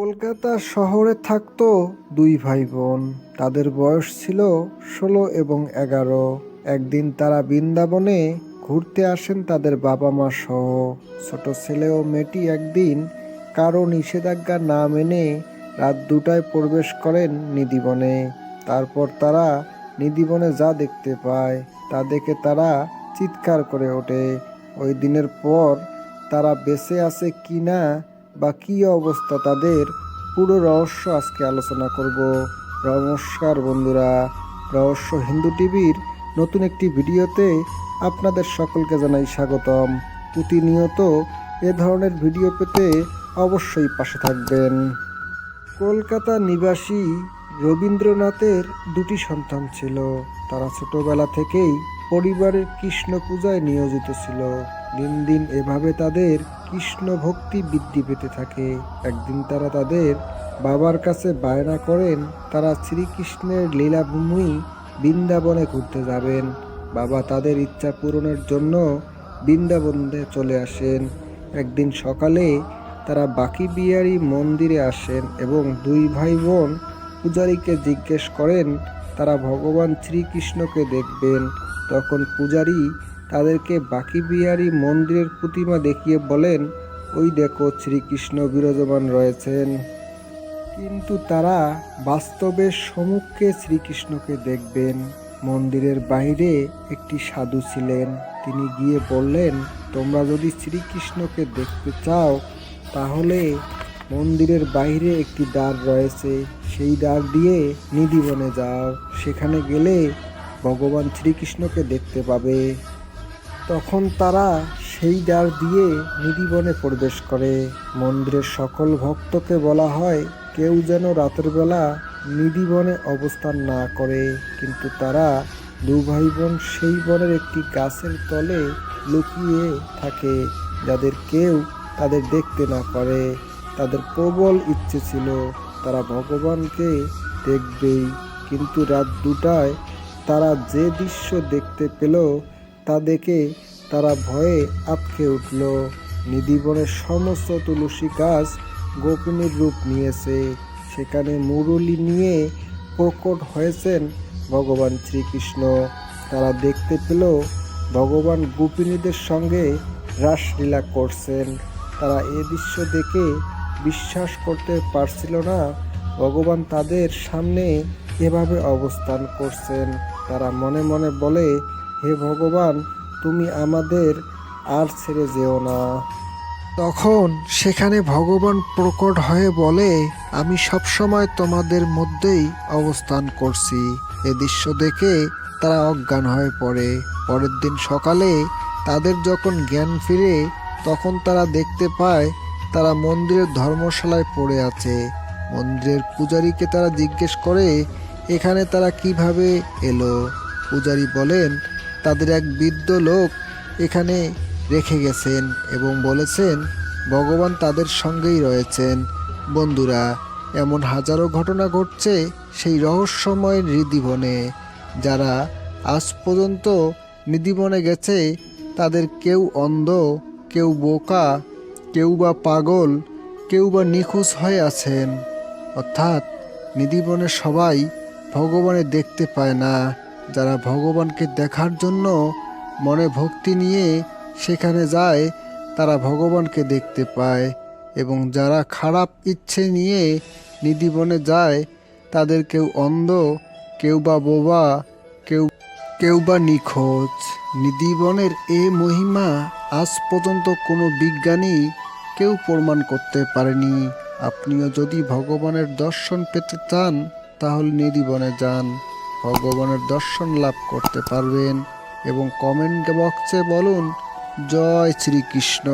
কলকাতা শহরে থাকতো দুই ভাই বোন। তাদের বয়স ছিল 16 এবং 11। একদিন তারা বৃন্দাবনে ঘুরতে আসেন তাদের বাবা মা সহ। ছোট ছেলে ও মেয়েটি একদিন কারো নিষেধাজ্ঞা না মেনে রাত 2টায় প্রবেশ করেন নিধিবনে। তারপর তারা নিধিবনে যা দেখতে পায় তা দেখে তারা চিৎকার করে ওঠে। ওই দিনের পর তারা বেঁচে আছে কি না বা কী অবস্থা তাদের, পুরো রহস্য আজকে আলোচনা করব। নমস্কার বন্ধুরা, রহস্য হিন্দু টিভির নতুন একটি ভিডিওতে আপনাদের সকলকে জানাই স্বাগতম। প্রতিনিয়ত এ ধরনের ভিডিও পেতে অবশ্যই পাশে থাকবেন। কলকাতা নিবাসী রবীন্দ্রনাথের দুটি সন্তান ছিল। তারা ছোটবেলা থেকেই পরিবারের কৃষ্ণ পূজায় নিয়োজিত ছিল। দিন দিন এভাবে তাদের কৃষ্ণ ভক্তি বৃদ্ধি পেতে থাকে। একদিন তারা তাদের বাবার কাছে বায়না করেন তারা শ্রীকৃষ্ণের লীলাভূমি বৃন্দাবনে ঘুরতে যাবেন। বাবা তাদের ইচ্ছা পূরণের জন্য বৃন্দাবনে চলে আসেন। একদিন সকালে তারা বাঁকি বিহারী মন্দিরে আসেন এবং দুই ভাই বোন পূজারীকে জিজ্ঞেস করেন তারা ভগবান শ্রীকৃষ্ণকে দেখবেন। তখন পূজারী তাদেরকে বাঁকি বিহারী মন্দিরের প্রতিমা দেখিয়ে বলেন, ওই দেখো শ্রীকৃষ্ণ বিরাজমান রয়েছেন। কিন্তু তারা বাস্তবে সম্মুখে শ্রীকৃষ্ণকে দেখবেন। মন্দিরের বাইরে একটি সাধু ছিলেন। তিনি গিয়ে বললেন, তোমরা যদি শ্রীকৃষ্ণকে দেখতে চাও তাহলে মন্দিরের বাইরে একটি দ্বার রয়েছে, সেই দ্বার দিয়ে নিধিবনে যাও। সেখানে গেলে ভগবান শ্রীকৃষ্ণকে দেখতে পাবে। তখন তারা সেই দ্বার দিয়ে নিধিবনে প্রবেশ করে। মন্দিরের সকল ভক্তকে বলা হয় কেউ যেন রাতের বেলা নিধিবনে অবস্থান না করে। কিন্তু তারা দু ভাই বোন সেই বনের একটি গাছের তলে লুকিয়ে থাকে, যাদের কেউ তাদের দেখতে না পারে। তাদের প্রবল ইচ্ছে ছিল তারা ভগবানকে দেখবেই। কিন্তু রাত 2টায় তারা যে দৃশ্য দেখতে পেল তা দেখে তারা ভয়ে আঁতকে উঠল। নিধিবনের সমস্ত তুলসী গাছ গোপিনীর রূপ নিয়েছে। সেখানে মুরলী নিয়ে প্রকট হয়েছেন ভগবান শ্রীকৃষ্ণ। তারা দেখতে পেল ভগবান গোপিনীদের সঙ্গে রাসলীলা করছেন। তারা এ দৃশ্য দেখে বিশ্বাস করতে পারছিল না ভগবান তাদের সামনে এভাবে অবস্থান করছেন। তারা মনে মনে বলে, হে ভগবান, তুমি আমাদের আর ছেড়ে যেও না। তখন সেখানে ভগবান প্রকট হয়ে বলে, আমি সবসময় তোমাদের মধ্যেই অবস্থান করছি। এ দৃশ্য দেখে তারা অজ্ঞান হয়ে পড়ে। পরের দিন সকালে তাদের যখন জ্ঞান ফিরে তখন তারা দেখতে পায় তারা মন্দিরের ধর্মশালায় পড়ে আছে। মন্দিরের পূজারীকে তারা জিজ্ঞেস করে এখানে তারা কিভাবে এলো। পূজারী বলেন তাদের এক বৃদ্ধ লোক এখানে রেখে গেছেন এবং বলেছেন ভগবান তাদের সঙ্গেই রয়েছেন। বন্ধুরা, এমন হাজারো ঘটনা ঘটছে সেই রহস্যময় নিধিবনে। যারা আজ পর্যন্ত নিধিবনে গেছে তাদের কেউ অন্ধ, কেউ বোকা, কেউ বা পাগল, কেউ বা নিখোঁজ হয়ে আছেন। অর্থাৎ নিধিবনে সবাই ভগবানের দেখতে পায় না। যারা ভগবানকে দেখার জন্য মনে ভক্তি নিয়ে সেখানে যায় তারা ভগবানকে দেখতে পায়, এবং যারা খারাপ ইচ্ছে নিয়ে নিধিবনে যায় তাদের কেউ অন্ধ, কেউ বা বোবা, কেউ বা নিখোঁজ। নিধিবনের এ মহিমা আজ পর্যন্ত কোনো বিজ্ঞানী কেউ প্রমাণ করতে পারেনি। আপনিও যদি ভগবানের দর্শন পেতে চান তাহলে নিধিবনে যান, ভগবানের দর্শন লাভ করতে পারবেন। এবং কমেন্ট বক্সে বলুন জয় শ্রীকৃষ্ণ।